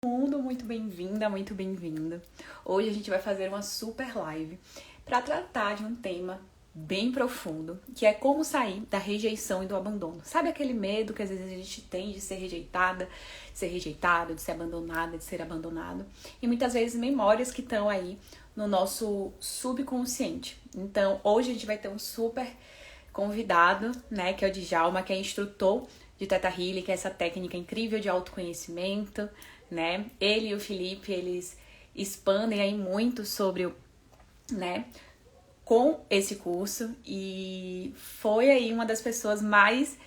Mundo, muito bem-vinda, muito bem-vindo. Hoje a gente vai fazer uma super live para tratar de um tema bem profundo, que é como sair da rejeição e do abandono. Sabe aquele medo que às vezes a gente tem de ser rejeitada, de ser rejeitado, de ser abandonada, de ser abandonado, e muitas vezes memórias que estão aí no nosso subconsciente. Então, hoje a gente vai ter um super convidado, né, que é o Djalma, que é instrutor de Theta Healing, que é essa técnica incrível de autoconhecimento, né? Ele e o Felipe, eles expandem aí muito sobre o, né, com esse curso, e foi aí uma das pessoas mais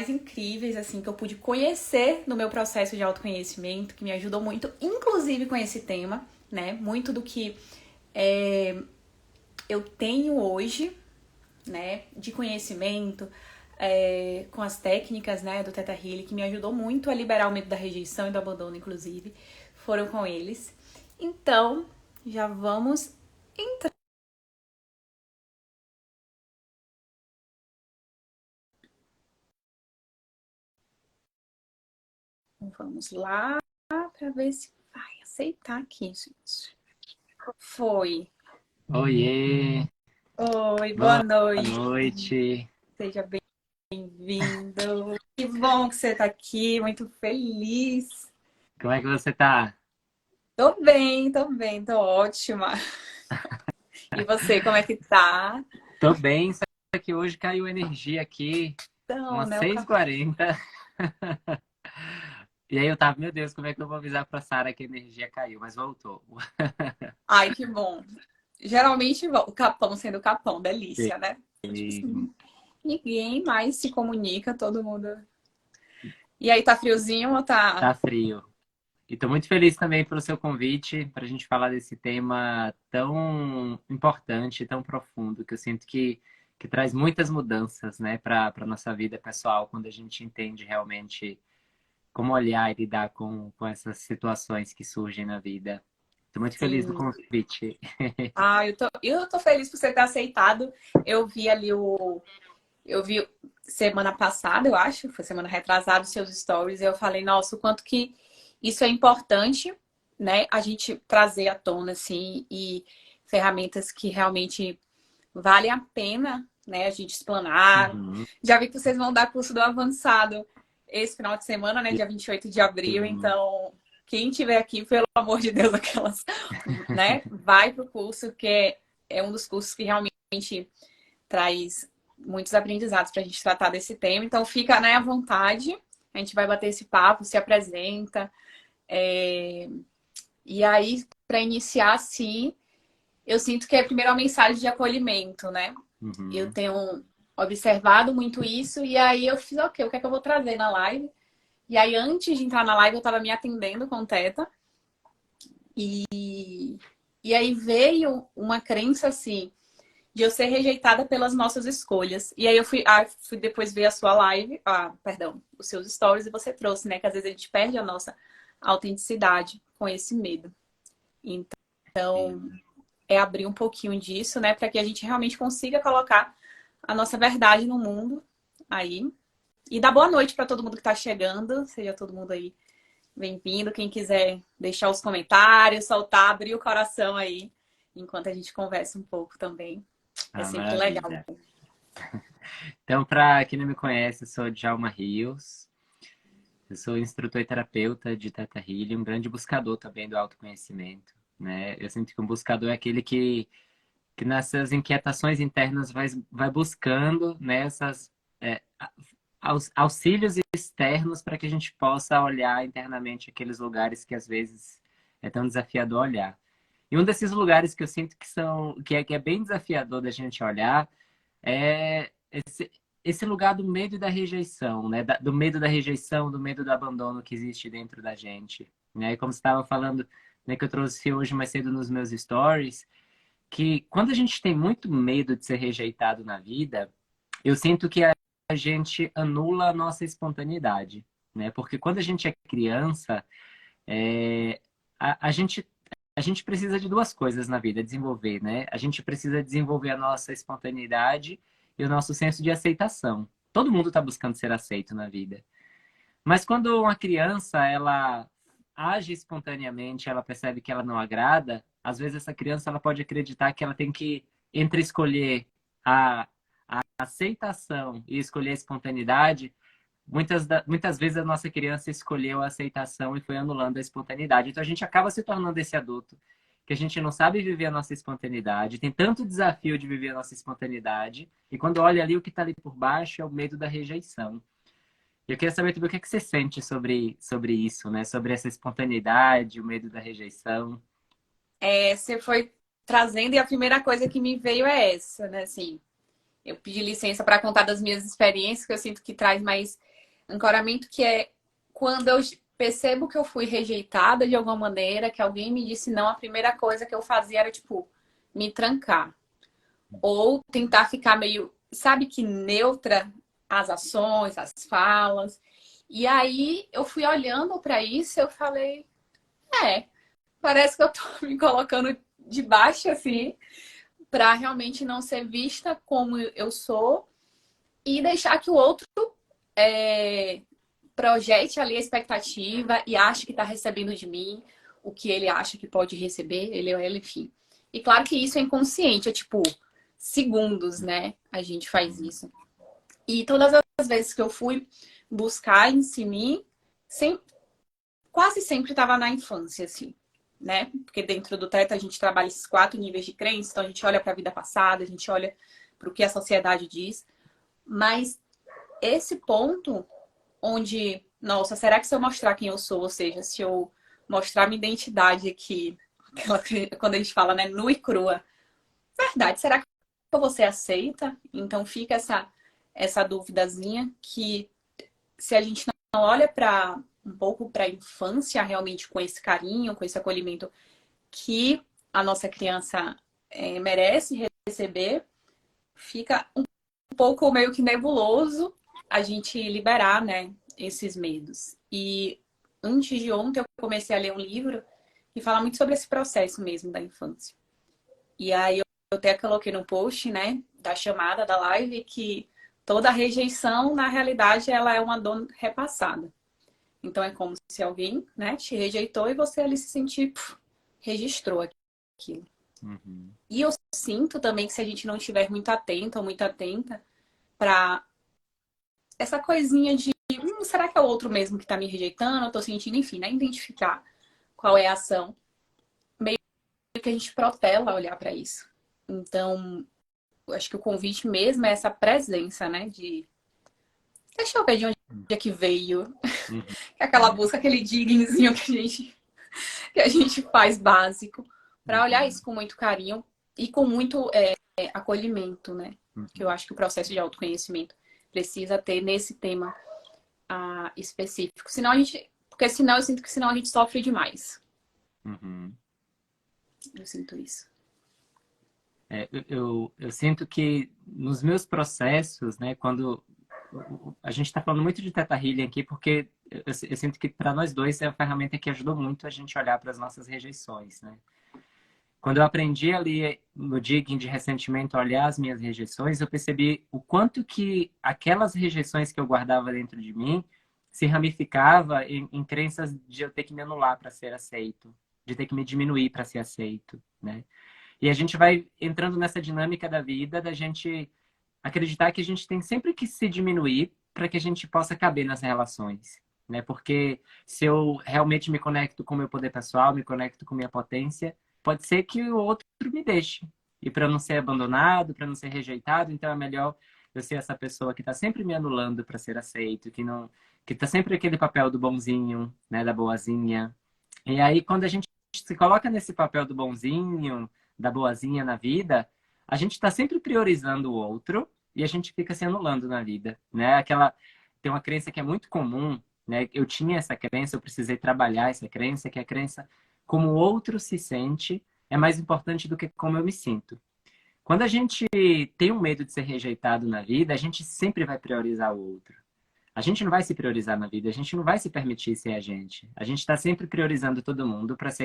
incríveis, assim, que eu pude conhecer no meu processo de autoconhecimento, que me ajudou muito, inclusive com esse tema, né? Muito do que eu tenho hoje, né, de conhecimento, com as técnicas, né, do Theta Healing, que me ajudou muito a liberar o medo da rejeição e do abandono, inclusive, foram com eles. Então, já vamos entrar. Vamos lá para ver se vai aceitar aqui, gente. Foi. Oiê, Oi, boa boa noite. noite. Seja bem-vindo. Que bom que você está aqui, muito feliz. Como é que você tá? Tô bem, tô ótima. E você, como é que tá? Tô bem, só que hoje caiu energia aqui, Então, umas né, o 6h40. E aí eu tava, meu Deus, como é que eu vou avisar pra Sara que a energia caiu? Mas voltou. Ai, que bom. Geralmente o capão sendo capão, delícia, né? Tipo E assim, ninguém mais se comunica, todo mundo. E aí, tá friozinho ou tá? tá frio. E tô muito feliz também pelo seu convite para a gente falar desse tema tão importante, tão profundo, que eu sinto que traz muitas mudanças, né, para nossa vida pessoal, quando a gente entende realmente como olhar e lidar com essas situações que surgem na vida. Estou muito feliz do Sim. convite. Ah, eu tô feliz por você ter aceitado. Eu vi ali o. Eu vi semana passada, eu acho, foi semana retrasada, os seus stories, e eu falei, nossa, o quanto que isso é importante, né? A gente trazer à tona, assim, e ferramentas que realmente vale a pena, né, a gente explanar. Uhum. Já vi que vocês vão dar curso do avançado esse final de semana, né, dia 28 de abril. Sim, Então, quem tiver aqui, pelo amor de Deus, aquelas, né, vai pro curso, que é um dos cursos que realmente traz muitos aprendizados para a gente tratar desse tema. Então, fica, né, à vontade. A gente vai bater esse papo, se apresenta. E aí, para iniciar, assim, eu sinto que é primeiro uma mensagem de acolhimento, né? Eu uhum. tenho observado muito isso, e aí eu fiz, ok, o que é que eu vou trazer na live? E aí, antes de entrar na live, eu estava me atendendo com o Teta, e aí veio uma crença assim, de eu ser rejeitada pelas nossas escolhas. E aí eu fui depois ver a sua live, perdão, os seus stories, e você trouxe, né, que às vezes a gente perde a nossa autenticidade com esse medo. Então, Sim. é abrir um pouquinho disso, né, para que a gente realmente consiga colocar a nossa verdade no mundo aí. E dar boa noite para todo mundo que está chegando, seja todo mundo aí bem-vindo. Quem quiser deixar os comentários, soltar, abrir o coração aí, enquanto a gente conversa um pouco também. É Ah, sempre legal. maravilha. Então, para quem não me conhece, eu sou Djalma Rios. Eu sou instrutor e terapeuta de Theta Healing, um grande buscador também do autoconhecimento, né? Eu sinto que um buscador é aquele que nessas inquietações internas vai buscando, né, essas auxílios externos para que a gente possa olhar internamente aqueles lugares que às vezes é tão desafiador olhar. E um desses lugares que eu sinto que é bem desafiador da gente olhar é esse lugar do medo e da rejeição, né? Do medo da rejeição, do medo do abandono que existe dentro da gente, né? E como você estava falando, né, que eu trouxe hoje mais cedo nos meus stories, que quando a gente tem muito medo de ser rejeitado na vida, eu sinto que a gente anula a nossa espontaneidade, né? Porque quando a gente é criança, é, a, a gente a gente precisa de duas coisas na vida, desenvolver, né? A gente precisa desenvolver a nossa espontaneidade e o nosso senso de aceitação. Todo mundo está buscando ser aceito na vida. Mas quando uma criança ela age espontaneamente, ela percebe que ela não agrada, às vezes essa criança ela pode acreditar que ela tem que, entre escolher a aceitação e escolher a espontaneidade, muitas vezes a nossa criança escolheu a aceitação e foi anulando a espontaneidade. Então a gente acaba se tornando esse adulto que a gente não sabe viver a nossa espontaneidade, tem tanto desafio de viver a nossa espontaneidade, e quando olha ali o que está ali por baixo é o medo da rejeição. Eu queria saber também o que é que você sente sobre isso, né? Sobre essa espontaneidade, o medo da rejeição. Você foi trazendo e a primeira coisa que me veio é essa, né? Assim, eu pedi licença para contar das minhas experiências, que eu sinto que traz mais ancoramento, que é quando eu percebo que eu fui rejeitada de alguma maneira, que alguém me disse não, a primeira coisa que eu fazia era, tipo, me trancar. Ou tentar ficar meio, sabe que neutra as ações, as falas. E aí eu fui olhando para isso, eu falei, é, parece que eu tô me colocando de baixo assim, para realmente não ser vista como eu sou e deixar que o outro é, projete ali a expectativa e ache que está recebendo de mim o que ele acha que pode receber, ele ou ela, enfim. E claro que isso é inconsciente, é tipo segundos, né? A gente faz isso. E todas as vezes que eu fui buscar em si mim, quase sempre estava na infância, assim, né? Porque dentro do teto a gente trabalha esses 4 níveis de crença, então a gente olha para a vida passada, a gente olha para o que a sociedade diz, mas esse ponto onde, nossa, será que se eu mostrar quem eu sou, ou seja, se eu mostrar minha identidade aqui, quando a gente fala, né, nua e crua, verdade, será que você aceita? Então fica essa duvidazinha que se a gente não olha para um pouco para a infância realmente com esse carinho, com esse acolhimento que a nossa criança merece receber, fica um pouco meio que nebuloso a gente liberar, né, esses medos. E antes de ontem eu comecei a ler um livro que fala muito sobre esse processo mesmo da infância. E aí eu até coloquei no post, né, da chamada da live que toda rejeição, na realidade, ela é uma dor repassada. Então é como se alguém, né, te rejeitou e você ali se sentir, registrou aquilo. Uhum. E eu sinto também que se a gente não estiver muito atento ou muito atenta para essa coisinha de será que é o outro mesmo que está me rejeitando? Eu tô sentindo, enfim, né? Identificar qual é a ação. Meio que a gente protela olhar para isso. Então, eu acho que o convite mesmo é essa presença, né? De deixa eu ver de onde é que veio. Uhum. Aquela busca, aquele diggingzinho que a gente faz básico. Para olhar Uhum. isso com muito carinho e com muito acolhimento, né? Que eu Uhum. acho que o processo de autoconhecimento precisa ter nesse tema específico. Senão a gente. Porque senão eu sinto que senão a gente sofre demais. Uhum. Eu sinto isso. Eu sinto que nos meus processos, né, quando a gente está falando muito de Theta Healing aqui, porque eu sinto que para nós dois é a ferramenta que ajudou muito a gente olhar para as nossas rejeições, né? Quando eu aprendi ali no digging de ressentimento a olhar as minhas rejeições, eu percebi o quanto que aquelas rejeições que eu guardava dentro de mim se ramificava em crenças de eu ter que me anular para ser aceito, de ter que me diminuir para ser aceito, né? E a gente vai entrando nessa dinâmica da vida, da gente acreditar que a gente tem sempre que se diminuir para que a gente possa caber nas relações, né? Porque se eu realmente me conecto com o meu poder pessoal, me conecto com minha potência, pode ser que o outro me deixe. E para não ser abandonado, para não ser rejeitado, então é melhor eu ser essa pessoa que está sempre me anulando para ser aceito, que está sempre aquele papel do bonzinho, né, da boazinha. E aí quando a gente se coloca nesse papel do bonzinho, da boazinha na vida, a gente está sempre priorizando o outro e a gente fica se anulando na vida, né? Tem uma crença que é muito comum, né? Eu tinha essa crença, eu precisei trabalhar essa crença, que é a crença como o outro se sente é mais importante do que como eu me sinto. Quando a gente tem um medo de ser rejeitado na vida, a gente sempre vai priorizar o outro. A gente não vai se priorizar na vida, a gente não vai se permitir ser a gente. A gente está sempre priorizando todo mundo para ser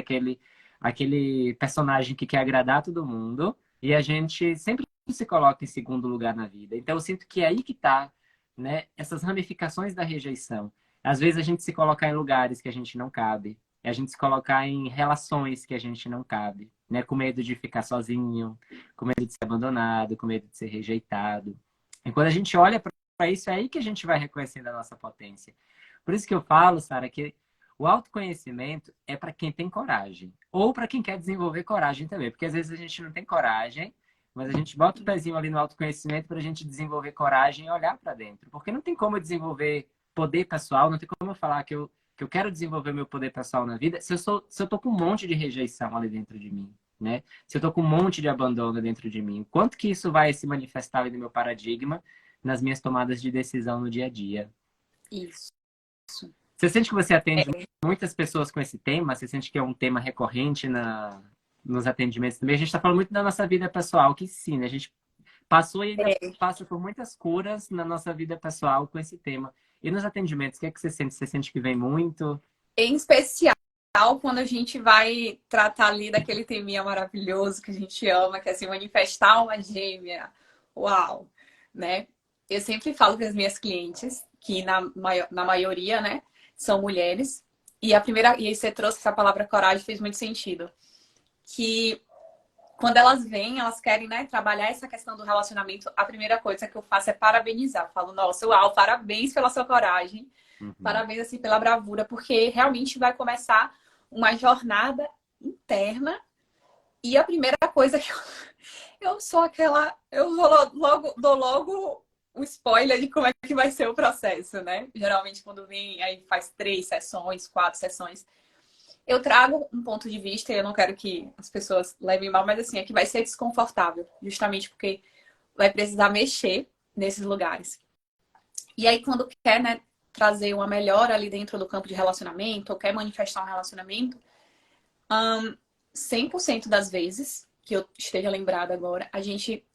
aquele personagem que quer agradar todo mundo e a gente sempre se coloca em segundo lugar na vida. Então eu sinto que é aí que está, né, essas ramificações da rejeição. Às vezes a gente se coloca em lugares que a gente não cabe. é a gente se colocar em relações que a gente não cabe, né? Com medo de ficar sozinho, com medo de ser abandonado, com medo de ser rejeitado. E quando a gente olha para isso, é aí que a gente vai reconhecendo a nossa potência. Por isso que eu falo, Sara, que o autoconhecimento é para quem tem coragem. Ou para quem quer desenvolver coragem também. Porque às vezes a gente não tem coragem, mas a gente bota o pezinho ali no autoconhecimento para a gente desenvolver coragem e olhar para dentro. Porque não tem como eu desenvolver poder pessoal, não tem como eu falar que eu quero desenvolver meu poder pessoal na vida se eu tô com um monte de rejeição ali dentro de mim, né? Se eu tô com um monte de abandono dentro de mim. Quanto que isso vai se manifestar ali no meu paradigma, nas minhas tomadas de decisão no dia a dia? Isso. Você sente que você atende É, muitas pessoas com esse tema? Você sente que é um tema recorrente nos atendimentos também? A gente está falando muito da nossa vida pessoal, que sim, né? A gente passou e ainda é. passa por muitas curas na nossa vida pessoal com esse tema. E nos atendimentos, o que é que você sente? Você sente que vem muito? Em especial quando a gente vai tratar ali daquele teminha maravilhoso que a gente ama, que é se manifestar uma gêmea. Uau! Né? Eu sempre falo para as minhas clientes, que na maioria, né, são mulheres, e a primeira, e você trouxe essa palavra coragem, fez muito sentido. Que quando elas vêm, elas querem, né, trabalhar essa questão do relacionamento, a primeira coisa que eu faço é parabenizar. Eu falo, nossa, uau, parabéns pela sua coragem. Uhum. Parabéns, assim, pela bravura, porque realmente vai começar uma jornada interna. E a primeira coisa que eu sou aquela... Eu dou logo o spoiler de como é que vai ser o processo, né? Geralmente, quando vem, aí faz 3 sessões, 4 sessões. Eu trago um ponto de vista e eu não quero que as pessoas levem mal, mas assim, é que vai ser desconfortável, justamente porque vai precisar mexer nesses lugares. E aí, quando quer, né, trazer uma melhora ali dentro do campo de relacionamento, ou quer manifestar um relacionamento, 100% das vezes, que eu esteja lembrada agora, a gente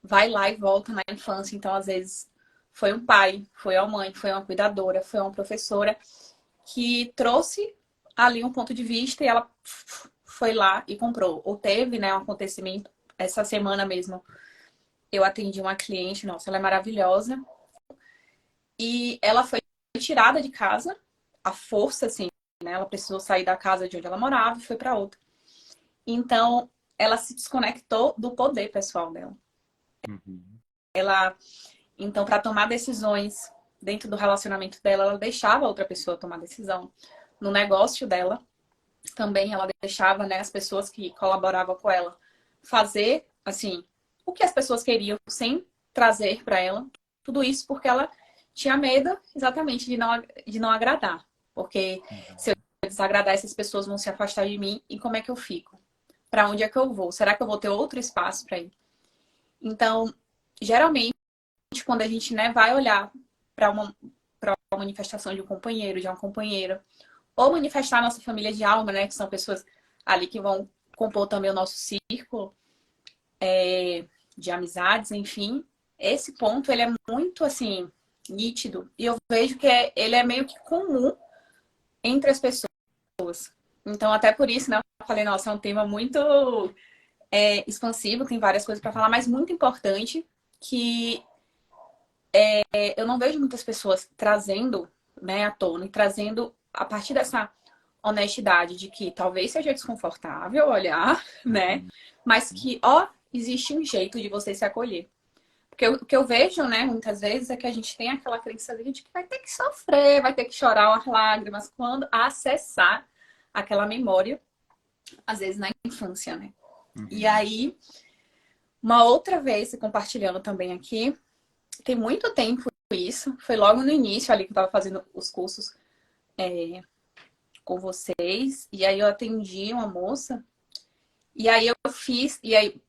vai lá e volta na infância. Então, às vezes, foi um pai, foi uma mãe, foi uma cuidadora, foi uma professora que trouxe ali um ponto de vista e ela foi lá e comprou. Ou teve, né, um acontecimento. Essa semana mesmo, eu atendi uma cliente, nossa, ela é maravilhosa. E ela foi tirada de casa, à força, assim, né? Ela precisou sair da casa de onde ela morava e foi para outra. Então, ela se desconectou do poder pessoal dela. Uhum. Ela, então, para tomar decisões dentro do relacionamento dela, ela deixava a outra pessoa tomar decisão. No negócio dela, também ela deixava, né, as pessoas que colaboravam com ela fazer, assim, o que as pessoas queriam sem trazer para ela. Tudo isso porque ela tinha medo exatamente de não agradar. Porque se eu Uhum. desagradar, essas pessoas vão se afastar de mim e como é que eu fico? Para onde é que eu vou? Será que eu vou ter outro espaço para ir? Então, geralmente, quando a gente, né, vai olhar para uma manifestação de um companheiro, de uma companheira, ou manifestar a nossa família de alma, né, que são pessoas ali que vão compor também o nosso círculo de amizades, enfim, esse ponto ele é muito assim nítido e eu vejo que ele é meio que comum entre as pessoas. Então, até por isso, né, eu falei, nossa, é um tema muito expansivo, tem várias coisas para falar, mas muito importante que eu não vejo muitas pessoas trazendo, né, à tona e trazendo a partir dessa honestidade de que talvez seja desconfortável olhar, né, Uhum. mas que, ó, existe um jeito de você se acolher. Porque o que eu vejo, né, muitas vezes é que a gente tem aquela crença de que vai ter que sofrer, vai ter que chorar umas lágrimas quando acessar aquela memória, às vezes na infância, né? E Uhum. aí, uma outra vez, compartilhando também aqui, tem muito tempo isso, foi logo no início ali que eu tava fazendo os cursos com vocês, e aí eu atendi uma moça, e aí eu fiz, e aí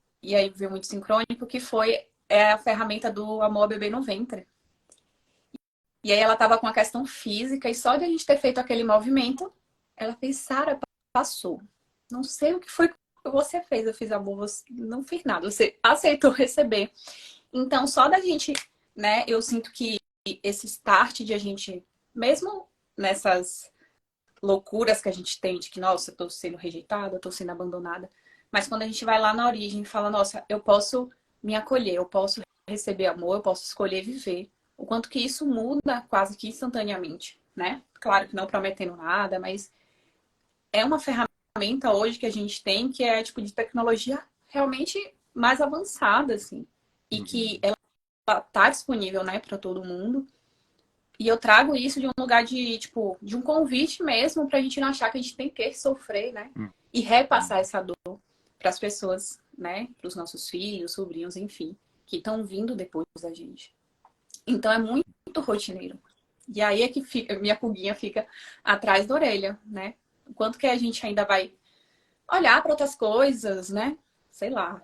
veio muito sincrônico, que foi a ferramenta do amor bebê no ventre. E aí ela tava com a questão física, e só de a gente ter feito aquele movimento, ela fez, Sara, passou. Não sei o que foi que você fez, eu fiz amor, você não fiz nada, você aceitou receber. Então, só da gente, né, eu sinto que esse start de a gente, mesmo nessas loucuras que a gente tem de que, nossa, eu tô sendo rejeitada, eu tô sendo abandonada, mas quando a gente vai lá na origem e fala, nossa, eu posso me acolher, eu posso receber amor, eu posso escolher viver, o quanto que isso muda quase que instantaneamente, né? Claro que não prometendo nada, mas é uma ferramenta hoje que a gente tem que é tipo de tecnologia realmente mais avançada, assim. E que ela tá disponível, né, para todo mundo. E eu trago isso de um lugar de, tipo, de um convite mesmo pra gente não achar que a gente tem que sofrer, né? E repassar essa dor para as pessoas, né? Para os nossos filhos, sobrinhos, enfim, que estão vindo depois da gente. Então é muito rotineiro. E aí é que fica, minha pulguinha fica atrás da orelha, né? O quanto que a gente ainda vai olhar para outras coisas, né? Sei lá.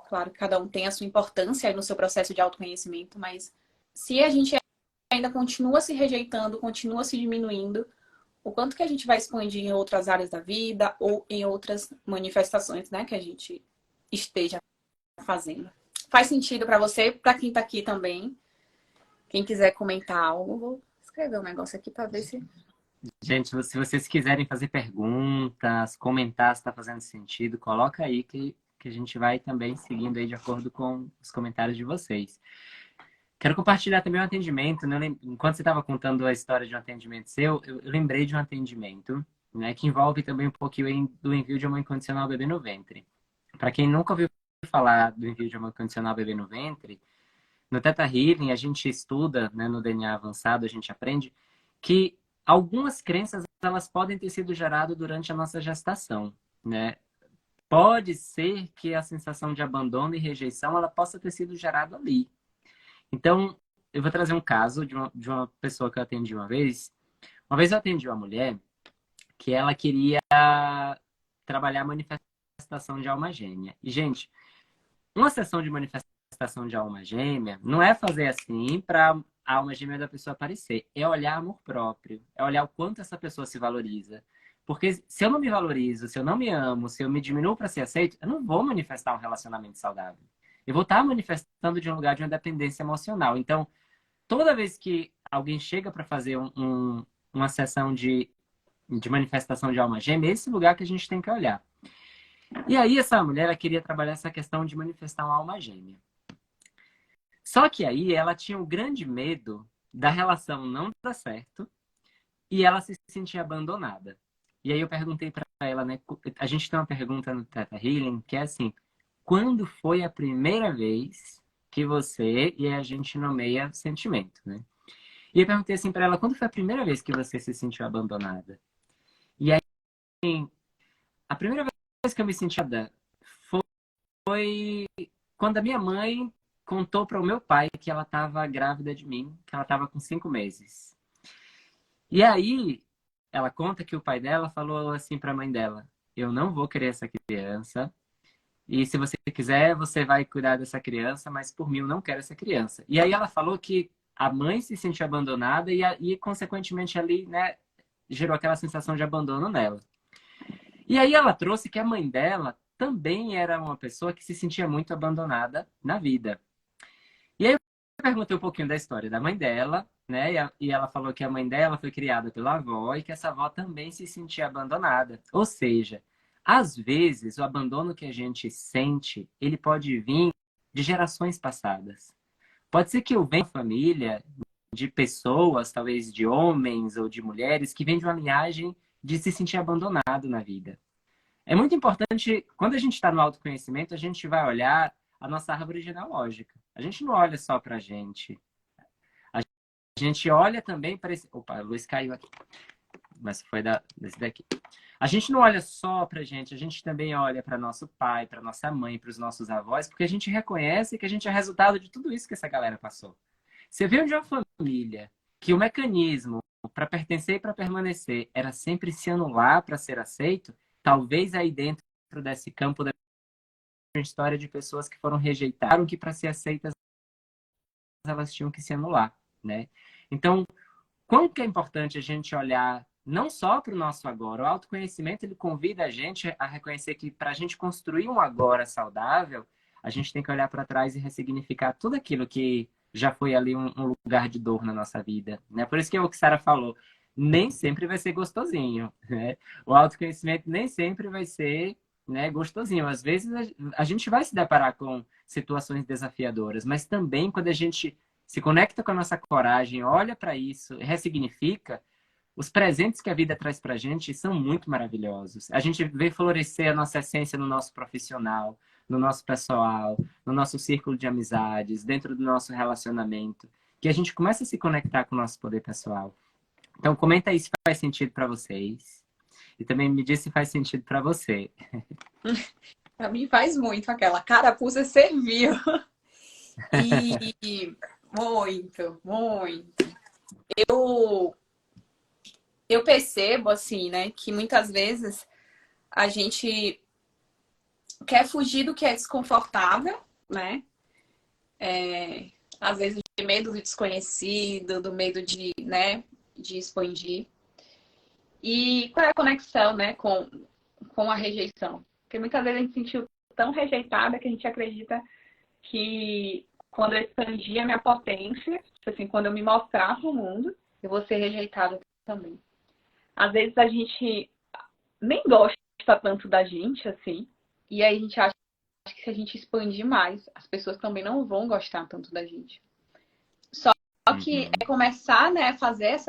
Claro que cada um tem a sua importância aí no seu processo de autoconhecimento, mas se a gente ainda continua se rejeitando, continua se diminuindo, o quanto que a gente vai expandir em outras áreas da vida ou em outras manifestações, né, que a gente esteja fazendo. Faz sentido para você, para quem tá aqui também. Quem quiser comentar algo, vou escrever um negócio aqui para ver se... Gente, se vocês quiserem fazer perguntas, comentar se está fazendo sentido, coloca aí que a gente vai também seguindo aí de acordo com os comentários de vocês. Quero compartilhar também um atendimento, né? Enquanto você estava contando a história de um atendimento seu, eu lembrei de um atendimento, né, que envolve também um pouquinho do envio de amor incondicional ao bebê no ventre. Para quem nunca ouviu falar do envio de amor incondicional ao bebê no ventre, no Theta Healing a gente estuda, né, no DNA avançado, a gente aprende que algumas crenças elas podem ter sido geradas durante a nossa gestação, né? Pode ser que a sensação de abandono e rejeição ela possa ter sido gerada ali. Então, eu vou trazer um caso de uma pessoa que eu atendi uma vez. Uma vez eu atendi uma mulher que ela queria trabalhar a manifestação de alma gêmea. E, gente, uma sessão de manifestação de alma gêmea não é fazer assim para a alma gêmea da pessoa aparecer. É olhar amor próprio. É olhar o quanto essa pessoa se valoriza. Porque se eu não me valorizo, se eu não me amo, se eu me diminuo para ser aceito, eu não vou manifestar um relacionamento saudável. Eu vou estar manifestando de um lugar de uma dependência emocional. Então, toda vez que alguém chega para fazer uma sessão de manifestação de alma gêmea, é esse lugar que a gente tem que olhar. E aí, essa mulher ela queria trabalhar essa questão de manifestar uma alma gêmea. Só que aí ela tinha um grande medo da relação não dar certo e ela se sentia abandonada. E aí eu perguntei para ela, né? A gente tem uma pergunta no Theta Healing que é assim: quando foi a primeira vez que você e a gente nomeia sentimento, né? E eu perguntei assim para ela: quando foi a primeira vez que você se sentiu abandonada? E aí, a primeira vez que eu me senti abandonada foi quando a minha mãe contou para o meu pai que ela estava grávida de mim, que ela estava com 5 meses. E aí, ela conta que o pai dela falou assim para a mãe dela: eu não vou querer essa criança. E se você quiser, você vai cuidar dessa criança, mas por mim eu não quero essa criança. E aí ela falou que a mãe se sentiu abandonada e consequentemente, ali, né, gerou aquela sensação de abandono nela. E aí ela trouxe que a mãe dela também era uma pessoa que se sentia muito abandonada na vida. E aí eu perguntei um pouquinho da história da mãe dela, né? E ela falou que a mãe dela foi criada pela avó e que essa avó também se sentia abandonada. Ou seja, às vezes o abandono que a gente sente, ele pode vir de gerações passadas. Pode ser que eu venha de uma família de pessoas, talvez de homens ou de mulheres, que vêm de uma linhagem de se sentir abandonado na vida. É muito importante, quando a gente está no autoconhecimento, a gente vai olhar a nossa árvore genealógica. A gente não olha só para a gente. A gente olha também para esse... Opa, a luz caiu aqui. Mas foi desse daqui. A gente não olha só para a gente também olha para nosso pai, para nossa mãe, para os nossos avós, porque a gente reconhece que a gente é resultado de tudo isso que essa galera passou. Você veio de uma família que o mecanismo para pertencer e para permanecer era sempre se anular para ser aceito, talvez aí dentro desse campo da história de pessoas que foram rejeitadas, que para ser aceitas elas tinham que se anular, né? Então, quanto que é importante a gente olhar não só para o nosso agora. O autoconhecimento ele convida a gente a reconhecer que para a gente construir um agora saudável, a gente tem que olhar para trás e ressignificar tudo aquilo que já foi ali um lugar de dor na nossa vida, né? Por isso que o que Sara falou, nem sempre vai ser gostosinho, né? O autoconhecimento nem sempre vai ser, né, gostosinho. Às vezes a gente vai se deparar com situações desafiadoras, mas também quando a gente se conecta com a nossa coragem, olha para isso, ressignifica, os presentes que a vida traz pra gente são muito maravilhosos. A gente vê florescer a nossa essência no nosso profissional, no nosso pessoal, no nosso círculo de amizades, dentro do nosso relacionamento, que a gente começa a se conectar com o nosso poder pessoal. Então, comenta aí se faz sentido para vocês. E também me diz se faz sentido para você. Pra mim faz muito aquela carapuça serviu. E muito, muito. Eu, eu percebo, assim, né, que muitas vezes a gente quer fugir do que é desconfortável, né? Às vezes de medo do desconhecido, do medo de, né, de expandir. E qual é a conexão, né, com a rejeição? Porque muitas vezes a gente se sentiu tão rejeitada que a gente acredita que quando eu expandir a minha potência, tipo assim, quando eu me mostrar para o mundo, eu vou ser rejeitada também. Às vezes a gente nem gosta tanto da gente, assim, e aí a gente acha que se a gente expandir mais, as pessoas também não vão gostar tanto da gente. Só que é começar, né, fazer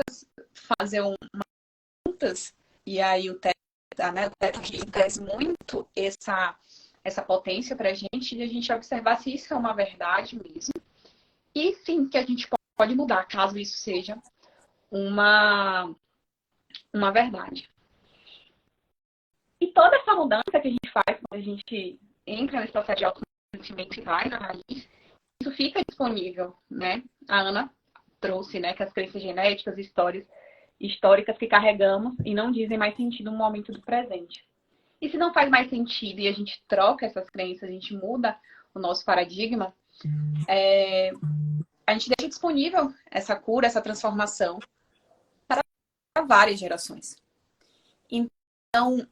juntas, e aí o Teta, né, o Teta traz muito essa potência pra gente, e a gente observar se isso é uma verdade mesmo. E sim, que a gente pode mudar, caso isso seja uma verdade. E toda essa mudança que a gente faz quando a gente entra nesse processo de autoconhecimento e vai na raiz, isso fica disponível, né? A Ana trouxe, né, que as crenças genéticas, histórias históricas que carregamos e não dizem mais sentido no momento do presente. E se não faz mais sentido e a gente troca essas crenças, a gente muda o nosso paradigma, a gente deixa disponível essa cura, essa transformação para várias gerações. Então,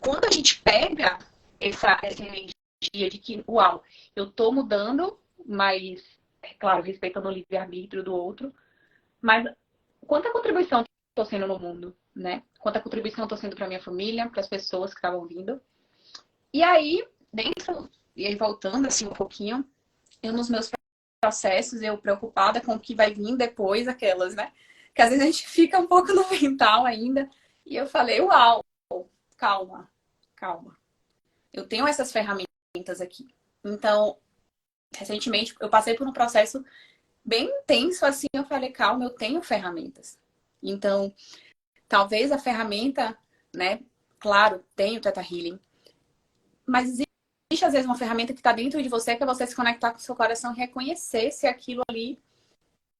quando a gente pega essa energia de que, uau, eu estou mudando, mas, é claro, respeitando o livre-arbítrio do outro, mas quanta contribuição estou sendo no mundo, né? Quanta contribuição estou sendo para minha família, para as pessoas que estavam vindo. E aí, e aí voltando assim um pouquinho, eu nos meus processos, eu preocupada com o que vai vir depois, aquelas, né? Que às vezes a gente fica um pouco no mental ainda. E eu falei, uau, calma, calma. Eu tenho essas ferramentas aqui. Então, recentemente, eu passei por um processo bem intenso, assim, eu falei, calma, eu tenho ferramentas. Então, talvez a ferramenta, né, claro, tem o Theta Healing, mas existe às vezes uma ferramenta que está dentro de você, que é você se conectar com o seu coração e reconhecer se aquilo ali,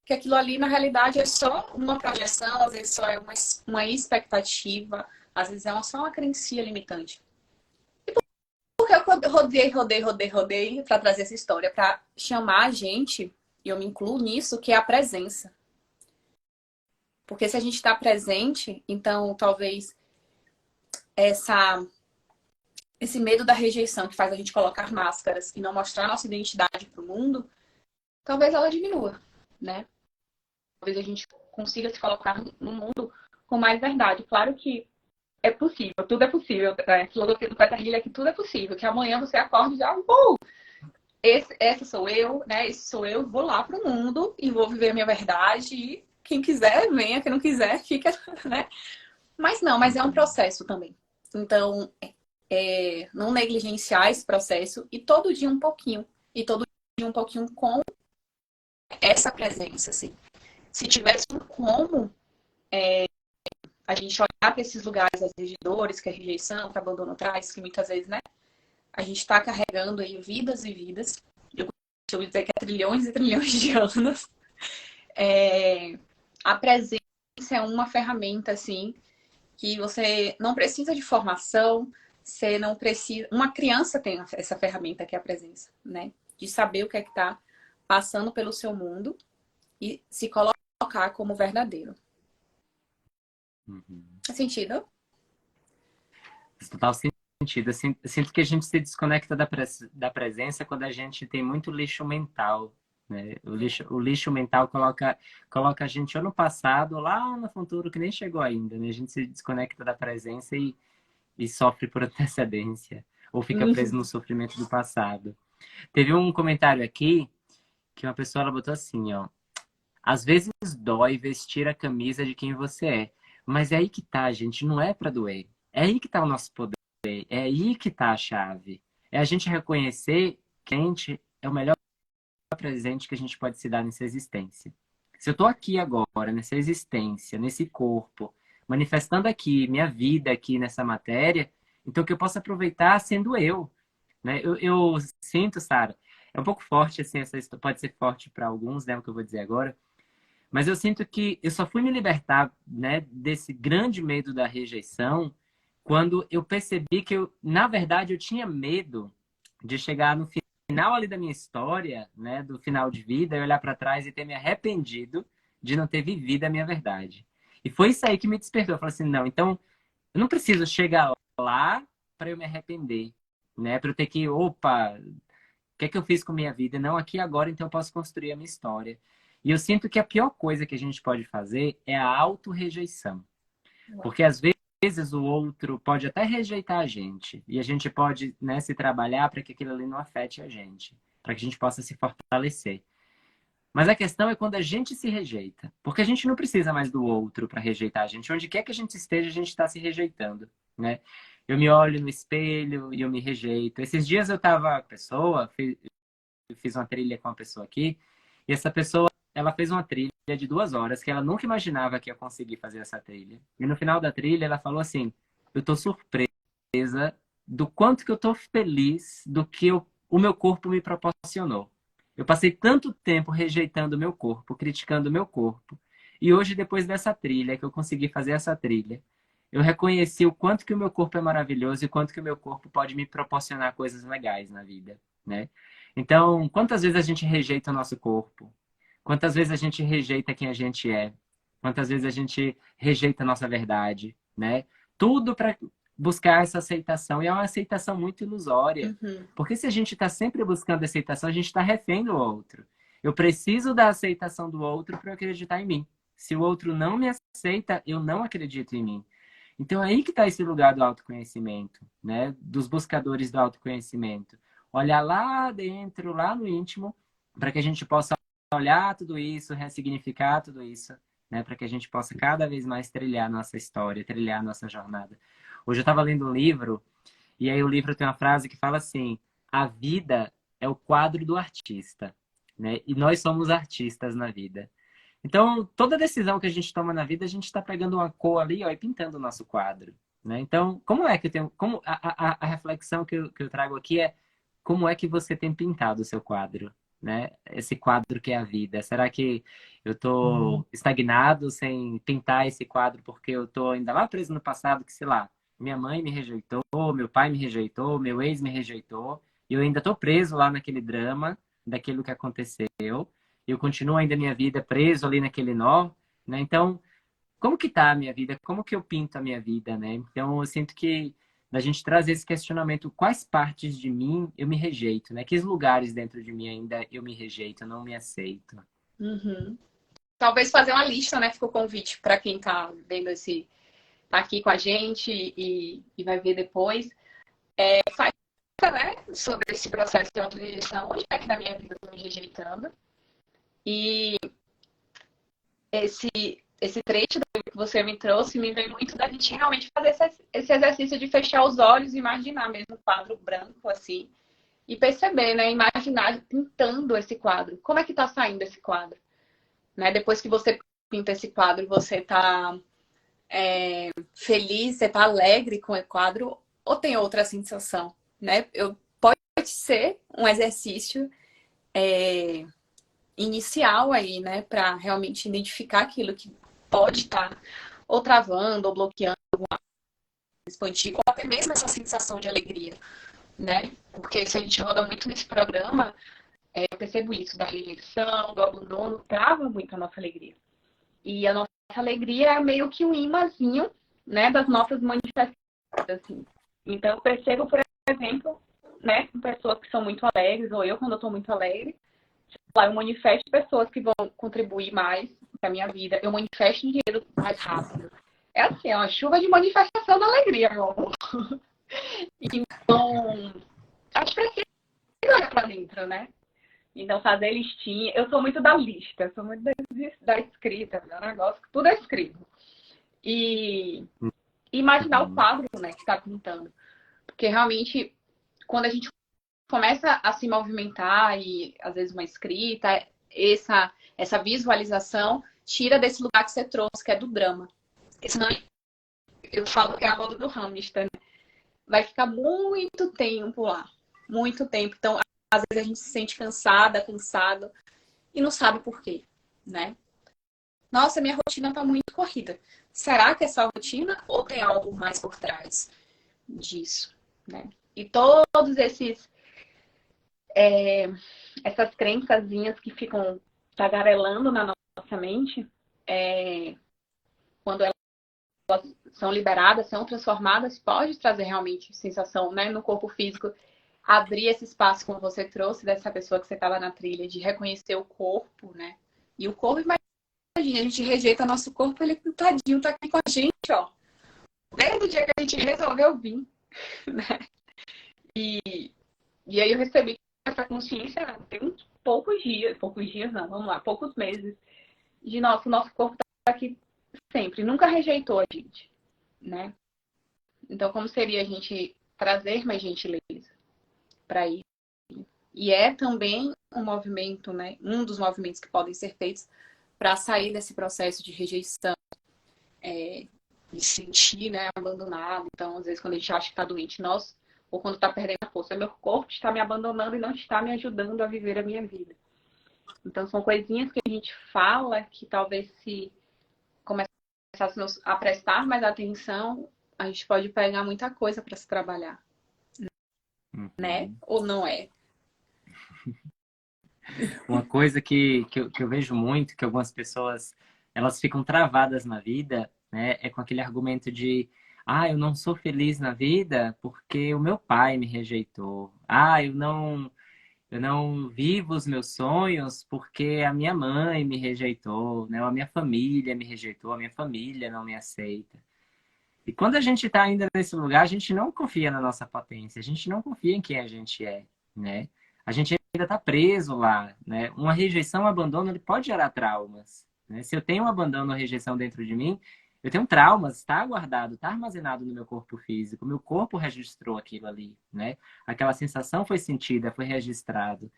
que aquilo ali na realidade é só uma projeção, às vezes só é uma expectativa, às vezes é só uma crença limitante. E porque eu rodei para trazer essa história, para chamar a gente, e eu me incluo nisso, que é a presença. Porque se a gente está presente, então talvez esse medo da rejeição que faz a gente colocar máscaras e não mostrar nossa identidade para o mundo, talvez ela diminua, né? Talvez a gente consiga se colocar no mundo com mais verdade. Claro que é possível, tudo é possível. A filosofia do Theta Healing é que tudo é possível, que amanhã você acorde e já, essa sou eu, né? Esse sou eu, vou lá pro mundo e vou viver a minha verdade. E quem quiser, venha, quem não quiser, fica, né? Mas é um processo também. Então, não negligenciar esse processo e todo dia um pouquinho. E todo dia um pouquinho com essa presença, assim. Se tivesse como a gente olhar para esses lugares, as vezes, de dores, que a rejeição, que o abandono traz, que muitas vezes, né? A gente está carregando aí vidas e vidas. Eu costumo dizer que é trilhões e trilhões de anos. A presença é uma ferramenta, assim, que você não precisa de formação, você não precisa. Uma criança tem essa ferramenta que é a presença, né? De saber o que é que está passando pelo seu mundo e se colocar como verdadeiro. Faz sentido? Faz total sentido. Eu sinto que a gente se desconecta da presença quando a gente tem muito lixo mental. Né? O lixo mental coloca a gente ou no passado ou lá no futuro que nem chegou ainda. Né? A gente se desconecta da presença e sofre por antecedência. Ou fica preso no sofrimento do passado. Teve um comentário aqui que uma pessoa ela botou assim, ó. Às vezes dói vestir a camisa de quem você é. Mas é aí que tá, gente. Não é pra doer. É aí que tá o nosso poder. É aí que tá a chave. É a gente reconhecer que a gente é o melhor presente que a gente pode se dar nessa existência. Se eu tô aqui agora, nessa existência, nesse corpo, manifestando aqui minha vida aqui nessa matéria, então que eu possa aproveitar sendo eu, né? Eu sinto, Sara, é um pouco forte assim, pode ser forte para alguns, né, o que eu vou dizer agora, mas eu sinto que eu só fui me libertar, né, desse grande medo da rejeição quando eu percebi que eu, na verdade, eu tinha medo de chegar no final ali da minha história, né, do final de vida, e olhar para trás e ter me arrependido de não ter vivido a minha verdade. E foi isso aí que me despertou. Eu falei assim, não, então eu não preciso chegar lá para eu me arrepender, né, para eu ter que, opa, o que é que eu fiz com minha vida? Não, aqui agora, então eu posso construir a minha história. E eu sinto que a pior coisa que a gente pode fazer é a autorrejeição. Porque às vezes o outro pode até rejeitar a gente. E a gente pode, né, se trabalhar para que aquilo ali não afete a gente. Para que a gente possa se fortalecer. Mas a questão é quando a gente se rejeita. Porque a gente não precisa mais do outro para rejeitar a gente. Onde quer que a gente esteja, a gente está se rejeitando, né? Eu me olho no espelho e eu me rejeito. Esses dias eu tava com a pessoa, fiz uma trilha com uma pessoa aqui, e essa pessoa, ela fez uma trilha de 2 horas, que ela nunca imaginava que ia conseguir fazer essa trilha. E no final da trilha, ela falou assim, eu tô surpresa do quanto que eu tô feliz do que o meu corpo me proporcionou. Eu passei tanto tempo rejeitando o meu corpo, criticando o meu corpo, e hoje, depois dessa trilha, que eu consegui fazer essa trilha, eu reconheci o quanto que o meu corpo é maravilhoso e o quanto que o meu corpo pode me proporcionar coisas legais na vida, né? Então, quantas vezes a gente rejeita o nosso corpo? Quantas vezes a gente rejeita quem a gente é? Quantas vezes a gente rejeita a nossa verdade, né? Tudo para buscar essa aceitação. E é uma aceitação muito ilusória. Uhum. Porque se a gente está sempre buscando aceitação, a gente está refém do outro. Eu preciso da aceitação do outro para eu acreditar em mim. Se o outro não me aceita, eu não acredito em mim. Então, é aí que está esse lugar do autoconhecimento, né? Dos buscadores do autoconhecimento. Olhar lá dentro, lá no íntimo, para que a gente possa olhar tudo isso, ressignificar tudo isso, né? Para que a gente possa cada vez mais trilhar a nossa história, trilhar a nossa jornada. Hoje eu estava lendo um livro, e aí o livro tem uma frase que fala assim: a vida é o quadro do artista, né? E nós somos artistas na vida. Então, toda decisão que a gente toma na vida, a gente está pegando uma cor ali, ó, e pintando o nosso quadro, né? Então, como é que eu tenho, como a reflexão que eu trago aqui é como é que você tem pintado o seu quadro, né? Esse quadro que é a vida. Será que eu estou estagnado sem pintar esse quadro porque eu estou ainda lá preso no passado, que sei lá, minha mãe me rejeitou, meu pai me rejeitou, meu ex me rejeitou, e eu ainda estou preso lá naquele drama daquilo que aconteceu. Eu continuo ainda a minha vida preso ali naquele nó, né? Então, como que tá a minha vida? Como que eu pinto a minha vida, né? Então, eu sinto que da gente trazer esse questionamento, quais partes de mim eu me rejeito, né? Que lugares dentro de mim ainda eu me rejeito, eu não me aceito. Uhum. Talvez fazer uma lista, né? Fica o convite para quem tá vendo tá aqui com a gente e vai ver depois. Faz, né? Sobre esse processo de auto-rejeição, onde é que na minha vida eu tô me rejeitando. E esse trecho que você me trouxe me veio muito da gente realmente fazer esse exercício de fechar os olhos e imaginar mesmo um quadro branco, assim, e perceber, né? Imaginar pintando esse quadro. Como é que tá saindo esse quadro? Né? Depois que você pinta esse quadro, você tá feliz, você tá alegre com o quadro, ou tem outra sensação, né? Pode ser um exercício inicial aí, né? Para realmente identificar aquilo que pode estar ou travando, ou bloqueando, expandir, ou até mesmo essa sensação de alegria, né? Porque se a gente roda muito nesse programa, eu percebo isso, da rejeição, do abandono, trava muito a nossa alegria. E a nossa alegria é meio que um imãzinho, né, das nossas manifestações, assim. Então, eu percebo, por exemplo, né, com pessoas que são muito alegres, ou eu, quando eu estou muito alegre, eu manifesto pessoas que vão contribuir mais para a minha vida, eu manifesto dinheiro mais rápido. É assim, é uma chuva de manifestação da alegria, meu amor. Então, acho que precisa olhar para dentro, né? Então, fazer listinha. Eu sou muito da lista, sou muito da escrita, do negócio, que tudo é escrito. E imaginar o Uhum. quadro, né, que está pintando. Porque realmente, quando a gente começa a se movimentar e às vezes uma escrita, essa visualização tira desse lugar que você trouxe, que é do drama. Porque senão eu falo que é a roda do hamster, né? Vai ficar muito tempo lá. Muito tempo. Então, às vezes a gente se sente cansada, cansado e não sabe por quê, né? Nossa, minha rotina tá muito corrida. Será que é só rotina ou tem algo mais por trás disso, né? E todos essas crençazinhas que ficam tagarelando na nossa mente, quando elas são liberadas, são transformadas, pode trazer realmente sensação, né, no corpo físico, abrir esse espaço, como você trouxe, dessa pessoa que você estava na trilha, de reconhecer o corpo, né? E o corpo, imagina, a gente rejeita nosso corpo, ele tadinho tá aqui com a gente, ó. Desde o dia que a gente resolveu vir, né? E aí eu recebi essa consciência tem uns poucos dias não, vamos lá, poucos meses, de nosso, o nosso corpo tá aqui sempre, nunca rejeitou a gente, né? Então, como seria a gente trazer mais gentileza para isso? E é também um movimento, né? Um dos movimentos que podem ser feitos para sair desse processo de rejeição, de sentir, né, abandonado. Então, às vezes, quando a gente acha que está doente, nós, ou quando está perdendo a força, meu corpo está me abandonando e não está me ajudando a viver a minha vida. Então, são coisinhas que a gente fala que talvez se começássemos a prestar mais atenção, a gente pode pegar muita coisa para se trabalhar, né? Uhum. Ou não é? Uma coisa que eu vejo muito, que algumas pessoas elas ficam travadas na vida, né, é com aquele argumento de eu não sou feliz na vida porque o meu pai me rejeitou. Eu não vivo os meus sonhos porque a minha mãe me rejeitou, né? Ou a minha família me rejeitou, a minha família não me aceita. E quando a gente está ainda nesse lugar, a gente não confia na nossa potência, a gente não confia em quem a gente é, né? A gente ainda está preso lá, né? Uma rejeição, um abandono, ele pode gerar traumas, né? Se eu tenho um abandono ou rejeição dentro de mim, eu tenho traumas, está guardado, está armazenado no meu corpo físico, meu corpo registrou aquilo ali, né? Aquela sensação foi sentida, foi registrado.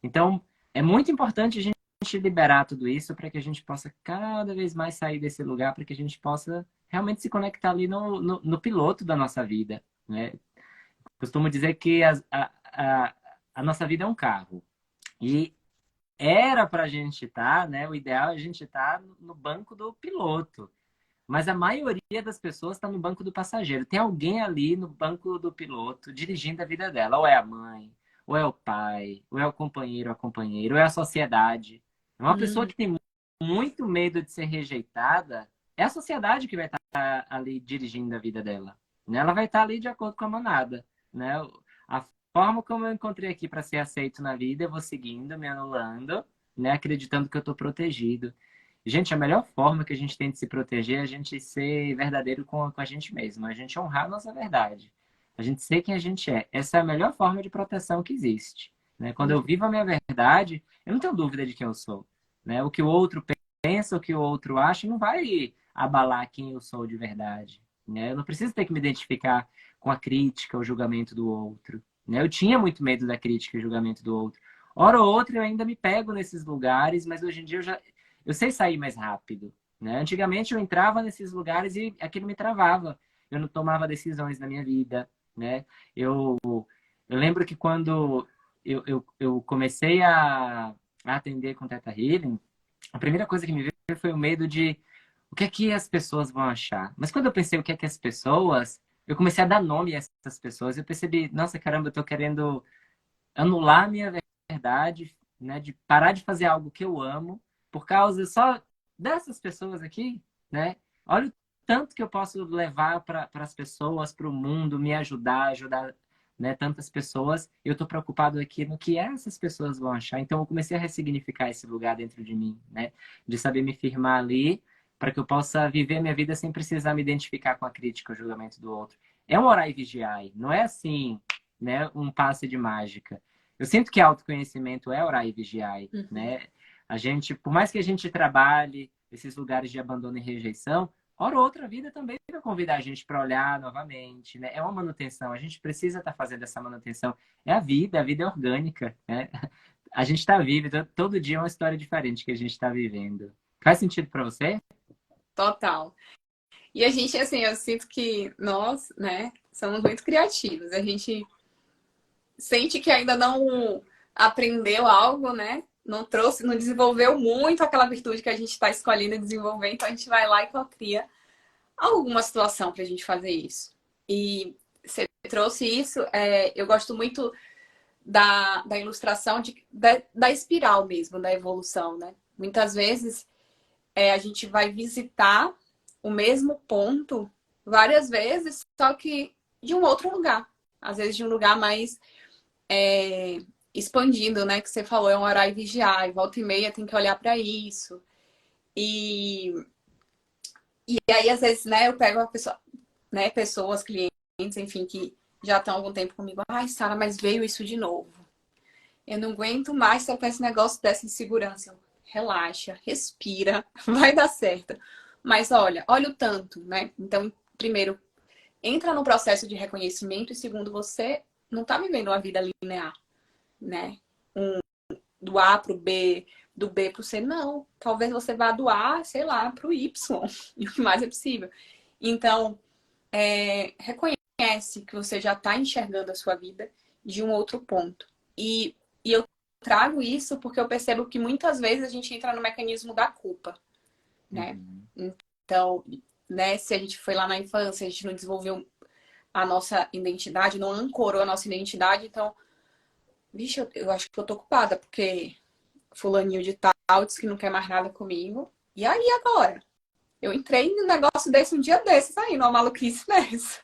Então, é muito importante a gente liberar tudo isso para que a gente possa cada vez mais sair desse lugar, para que a gente possa realmente se conectar ali no piloto da nossa vida, né? Costumo dizer que a nossa vida é um carro. E era para a gente estar, né? O ideal é a gente estar no banco do piloto. Mas a maioria das pessoas está no banco do passageiro. Tem alguém ali no banco do piloto dirigindo a vida dela. Ou é a mãe, ou é o pai, ou é o companheiro, ou a companheira, ou é a sociedade. Uma pessoa Uhum. que tem muito medo de ser rejeitada, é a sociedade que vai estar ali dirigindo a vida dela, né? Ela vai estar ali de acordo com a manada, né? A forma como eu encontrei aqui para ser aceito na vida, eu vou seguindo, me anulando, né? Acreditando que eu estou protegido. Gente, a melhor forma que a gente tem de se proteger é a gente ser verdadeiro com a gente mesmo, a gente honrar a nossa verdade, a gente ser quem a gente é. Essa é a melhor forma de proteção que existe, né? Quando eu vivo a minha verdade, eu não tenho dúvida de quem eu sou, né? O que o outro pensa, o que o outro acha, não vai abalar quem eu sou de verdade, né? Eu não preciso ter que me identificar com a crítica, o julgamento do outro, né? Eu tinha muito medo da crítica e julgamento do outro. Hora ou outra eu ainda me pego nesses lugares, mas hoje em dia eu sei sair mais rápido, né? Antigamente eu entrava nesses lugares e aquilo me travava. Eu não tomava decisões na minha vida, né? Eu, eu lembro que quando eu comecei a atender com Theta Healing, a primeira coisa que me veio foi o medo de o que é que as pessoas vão achar. Mas quando eu pensei o que é que as pessoas, eu comecei a dar nome a essas pessoas. Eu percebi, nossa, caramba, eu tô querendo anular a minha verdade, né? De parar de fazer algo que eu amo por causa só dessas pessoas aqui, né? Olha o tanto que eu posso levar para as pessoas, para o mundo, me ajudar, né, tantas pessoas. Eu estou preocupado aqui no que essas pessoas vão achar. Então eu comecei a ressignificar esse lugar dentro de mim, né? De saber me firmar ali para que eu possa viver minha vida sem precisar me identificar com a crítica, o julgamento do outro. É um orar e vigiar, não é assim, né, um passe de mágica. Eu sinto que autoconhecimento é orar e vigiar, Uhum. né? A gente, por mais que a gente trabalhe esses lugares de abandono e rejeição, hora ou outra vida também vai convidar a gente para olhar novamente, né? É uma manutenção, a gente precisa estar fazendo essa manutenção. É a vida é orgânica, né? A gente está vivo, então, todo dia é uma história diferente que a gente está vivendo. Faz sentido para você? Total. E a gente, assim, eu sinto que nós, né, somos muito criativos. A gente sente que ainda não aprendeu algo, né? Não trouxe, não desenvolveu muito aquela virtude que a gente está escolhendo desenvolver, então a gente vai lá e cria alguma situação para a gente fazer isso. E você trouxe isso, eu gosto muito da ilustração da espiral mesmo, da evolução, né? Muitas vezes a gente vai visitar o mesmo ponto várias vezes, só que de um outro lugar. Às vezes de um lugar mais expandindo, né? Que você falou, é um orar e vigiar, e volta e meia tem que olhar para isso. E, e aí, às vezes, né, eu pego a pessoa, né, pessoas, clientes, enfim, que já estão há algum tempo comigo. Ai, Sara, mas veio isso de novo. Eu não aguento mais estar com esse negócio dessa insegurança. Relaxa, respira, vai dar certo. Mas olha o tanto, né? Então, primeiro, entra no processo de reconhecimento e segundo, você não está vivendo uma vida linear, né? Do A para o B, do B para o C, não. Talvez você vá do A, sei lá, para o Y, e o que mais é possível. Então, reconhece que você já está enxergando a sua vida de um outro ponto. E eu trago isso porque eu percebo que muitas vezes a gente entra no mecanismo da culpa, né? Uhum. Então, né, se a gente foi lá na infância, a gente não desenvolveu a nossa identidade, não ancorou a nossa identidade, então, vixe, eu acho que eu tô ocupada, porque fulaninho de tal disse que não quer mais nada comigo. E aí agora? Eu entrei num negócio desse um dia desses aí, numa maluquice dessa.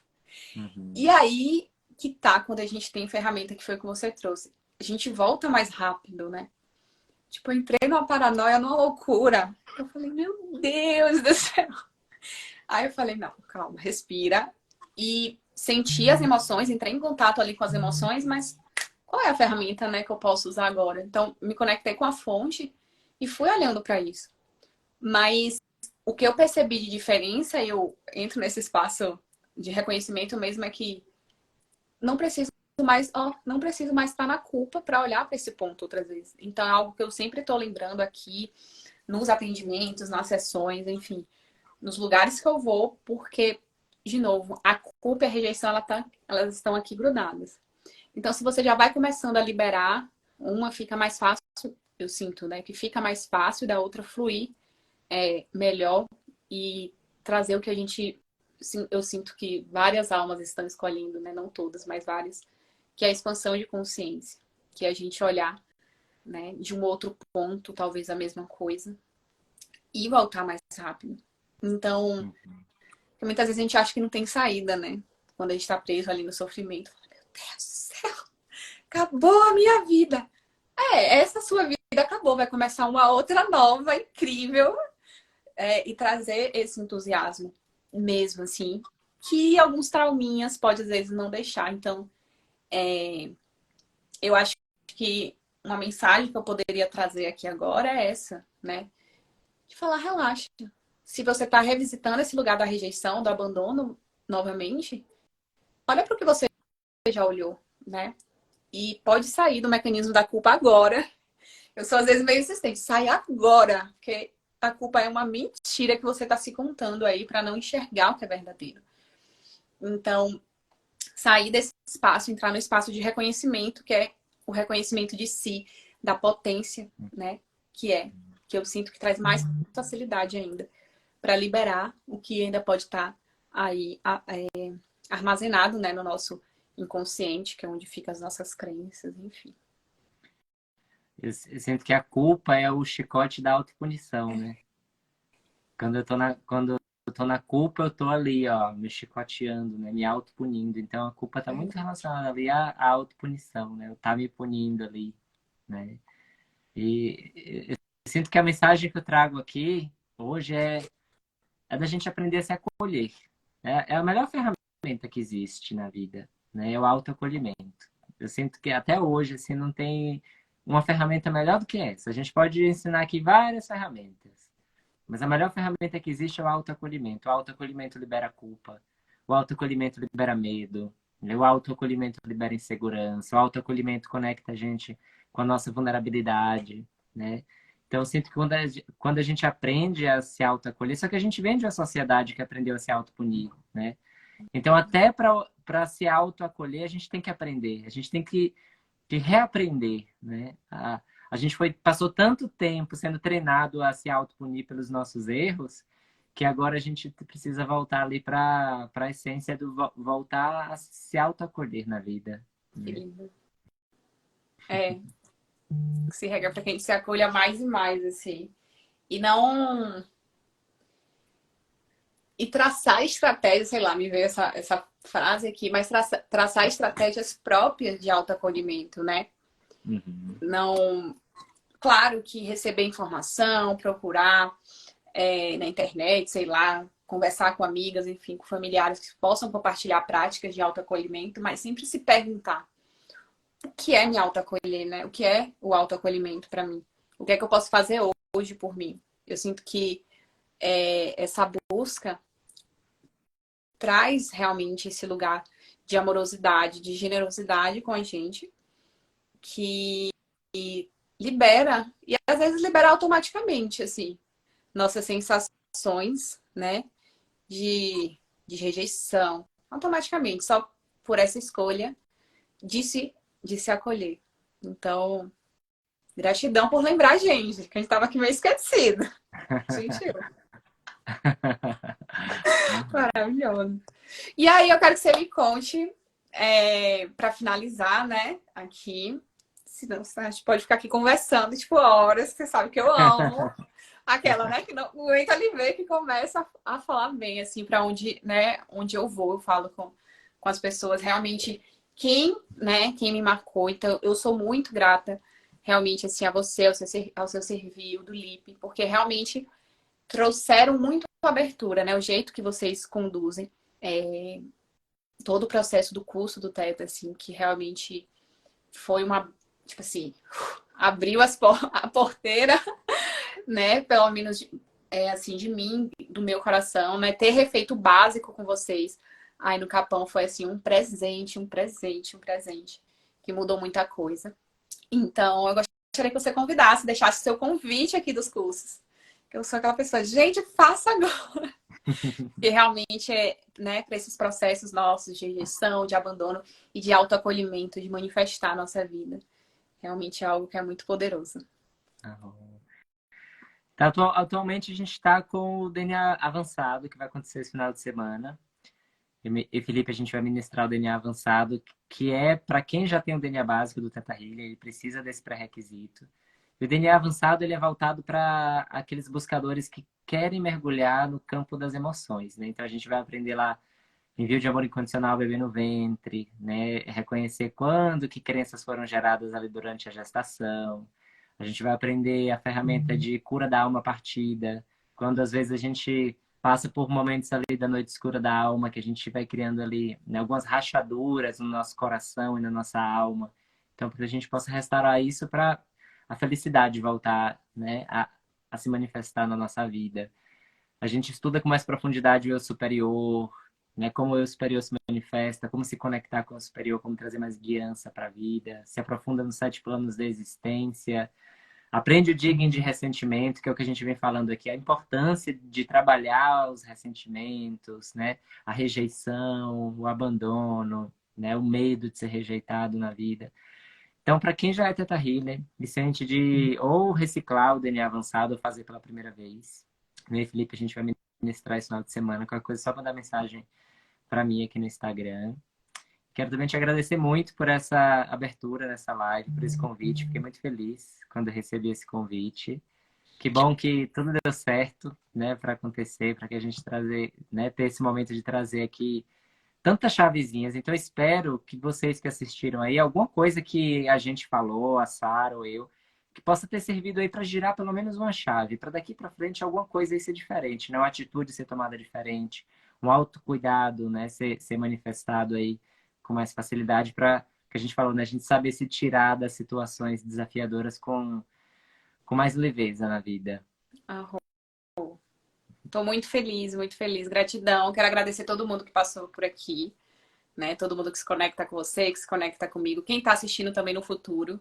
E Uhum. aí que tá quando a gente tem ferramenta que foi o que você trouxe. A gente volta mais rápido, né? Tipo, eu entrei numa paranoia, numa loucura. Eu falei, meu Deus do céu. Aí eu falei, não, calma, respira. E senti as emoções, entrei em contato ali com as emoções, mas qual é a ferramenta, né, que eu posso usar agora? Então, me conectei com a fonte e fui olhando para isso. Mas o que eu percebi de diferença, e eu entro nesse espaço de reconhecimento mesmo, é que não preciso não preciso mais estar na culpa para olhar para esse ponto outras vezes. Então é algo que eu sempre estou lembrando aqui nos atendimentos, nas sessões, enfim, nos lugares que eu vou, porque de novo, a culpa e a rejeição elas estão aqui grudadas. Então, se você já vai começando a liberar, uma fica mais fácil, eu sinto, né? Que fica mais fácil da outra fluir melhor e trazer o que a gente. Eu sinto que várias almas estão escolhendo, né? Não todas, mas várias, que é a expansão de consciência, que é a gente olhar, né, de um outro ponto, talvez a mesma coisa, e voltar mais rápido. Então, Uhum. muitas vezes a gente acha que não tem saída, né? Quando a gente está preso ali no sofrimento. Meu Deus do céu, acabou a minha vida. Essa sua vida acabou, vai começar uma outra nova, incrível, e trazer esse entusiasmo mesmo, assim, que alguns trauminhas pode às vezes não deixar. Então, eu acho que uma mensagem que eu poderia trazer aqui agora é essa, né? De falar, relaxa. Se você está revisitando esse lugar da rejeição, do abandono novamente, olha para o que você já olhou, né? E pode sair do mecanismo da culpa agora. Eu sou às vezes meio insistente, sai agora, porque a culpa é uma mentira que você está se contando aí para não enxergar o que é verdadeiro. Então, sair desse espaço, entrar no espaço de reconhecimento, que é o reconhecimento de si, da potência, né? Que é, que eu sinto que traz mais facilidade ainda para liberar o que ainda pode estar aí armazenado, né, no nosso inconsciente, que é onde ficam as nossas crenças, enfim. Eu sinto que a culpa é o chicote da autopunição, né? Quando eu tô na culpa, eu tô ali, ó, me chicoteando, né? Me autopunindo. Então a culpa tá muito Verdade. relacionada ali à autopunição, né? Eu tá me punindo ali, né? E eu sinto que a mensagem que eu trago aqui hoje é da gente aprender a se acolher. É a melhor ferramenta que existe na vida, né? É o autoacolhimento. Eu sinto que até hoje, assim, não tem uma ferramenta melhor do que essa. A gente pode ensinar aqui várias ferramentas, mas a melhor ferramenta que existe é o autoacolhimento. O autoacolhimento libera culpa, o autoacolhimento libera medo, né? O autoacolhimento libera insegurança, o autoacolhimento conecta a gente com a nossa vulnerabilidade, né? Então, eu sinto que quando a gente aprende a se autoacolher, só que a gente vem de uma sociedade que aprendeu a se autopunir, né? Então, até para se autoacolher, a gente tem que aprender, a gente tem que reaprender, né? A gente passou tanto tempo sendo treinado a se autopunir pelos nossos erros, que agora a gente precisa voltar ali para a essência do voltar a se autoacolher na vida, Que né? lindo. É, se regra para que a gente se acolha mais e mais, assim. E não. E traçar estratégias, sei lá, me veio essa frase aqui, mas traçar estratégias próprias de autoacolhimento, né? Uhum. Não. Claro que receber informação, procurar na internet, sei lá, conversar com amigas, enfim, com familiares que possam compartilhar práticas de autoacolhimento, mas sempre se perguntar o que é me autoacolher, né? O que é o autoacolhimento para mim? O que é que eu posso fazer hoje por mim? Eu sinto que essa busca traz realmente esse lugar de amorosidade, de generosidade com a gente, que libera, e às vezes libera automaticamente, assim, nossas sensações, né, de rejeição, automaticamente, só por essa escolha de se acolher. Então, gratidão por lembrar a gente, que a gente estava aqui meio esquecido. Gentil. Maravilhoso. E aí, eu quero que você me conte, para finalizar, né, aqui. Senão a gente pode ficar aqui conversando, tipo, horas, você sabe que eu amo. Aquela, né, que não aguenta ali ver que começa a falar bem, assim, para onde, né, onde eu vou, eu falo com as pessoas. Realmente, quem me marcou. Então, eu sou muito grata, realmente, assim, a você, ao seu serviço do Lipe, porque realmente trouxeram muito abertura, né? O jeito que vocês conduzem todo o processo do curso do Teta, assim, que realmente foi uma, tipo assim, abriu a porteira, né? Pelo menos, assim, de mim, do meu coração, né? Ter refeito o básico com vocês aí no Capão foi, assim, um presente, um presente, um presente, que mudou muita coisa. Então, eu gostaria que você convidasse, deixasse o seu convite aqui dos cursos. Eu sou aquela pessoa, gente, faça agora. Que realmente né, para esses processos nossos de rejeição, de abandono e de autoacolhimento, de manifestar a nossa vida. Realmente é algo que é muito poderoso. Tá, atualmente a gente está com o DNA avançado, que vai acontecer esse final de semana. E Felipe, a gente vai ministrar o DNA avançado, que é para quem já tem o DNA básico do Teta Healing, ele precisa desse pré-requisito. E o DNA avançado ele é voltado para aqueles buscadores que querem mergulhar no campo das emoções, né? Então a gente vai aprender lá envio de amor incondicional, bebê no ventre, né? Reconhecer quando que crenças foram geradas ali durante a gestação. A gente vai aprender a ferramenta de cura da alma partida, quando às vezes a gente passa por momentos ali da noite escura da alma, que a gente vai criando ali, né, algumas rachaduras no nosso coração e na nossa alma. Então, para que a gente possa restaurar isso para a felicidade voltar, né, a se manifestar na nossa vida. A gente estuda com mais profundidade o eu superior, né? Como o eu superior se manifesta, como se conectar com o superior, como trazer mais guiança para a vida, se aprofunda nos 7 planos da existência, aprende o digging de ressentimento, que é o que a gente vem falando aqui, a importância de trabalhar os ressentimentos, né? A rejeição, o abandono, né? O medo de ser rejeitado na vida. Então, para quem já é Teta Healer e sente de ou reciclar o DNA avançado ou fazer pela primeira vez, né, Felipe, a gente vai ministrar esse final de semana, qualquer coisa, só mandar mensagem para mim aqui no Instagram. Quero também te agradecer muito por essa abertura nessa live, por esse convite. Fiquei muito feliz quando recebi esse convite. Que bom que tudo deu certo, né, para acontecer, para que a gente trazer, né, ter esse momento de trazer aqui tantas chavezinhas. Então, espero que vocês que assistiram aí, alguma coisa que a gente falou, a Sara ou eu, que possa ter servido aí para girar pelo menos uma chave, para daqui para frente alguma coisa aí ser diferente, né? Uma atitude ser tomada diferente, um autocuidado, né, ser manifestado aí com mais facilidade para que a gente falou, né? A gente saber se tirar das situações desafiadoras com mais leveza na vida. Arro. Tô muito feliz, muito feliz. Gratidão. Quero agradecer todo mundo que passou por aqui, né? Todo mundo que se conecta com você, que se conecta comigo. Quem tá assistindo também no futuro,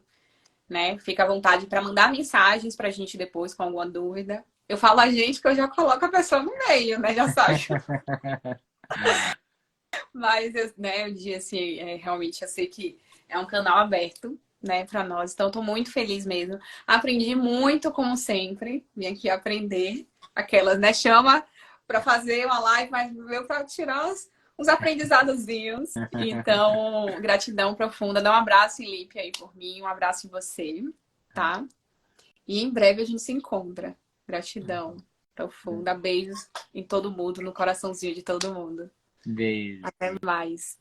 né? Fica à vontade para mandar mensagens pra gente depois com alguma dúvida. Eu falo a gente que eu já coloco a pessoa no meio, né? Já sabe. Mas, né, eu disse assim, realmente eu sei que é um canal aberto, né, para nós. Então, estou muito feliz mesmo. Aprendi muito, como sempre. Vim aqui aprender aquelas, né? Chama para fazer uma live, mas veio para tirar uns aprendizadozinhos. Então, gratidão profunda. Dá um abraço, Felipe, aí por mim. Um abraço em você, tá? E em breve a gente se encontra. Gratidão profunda. Beijos em todo mundo, no coraçãozinho de todo mundo. Beijo. Até mais.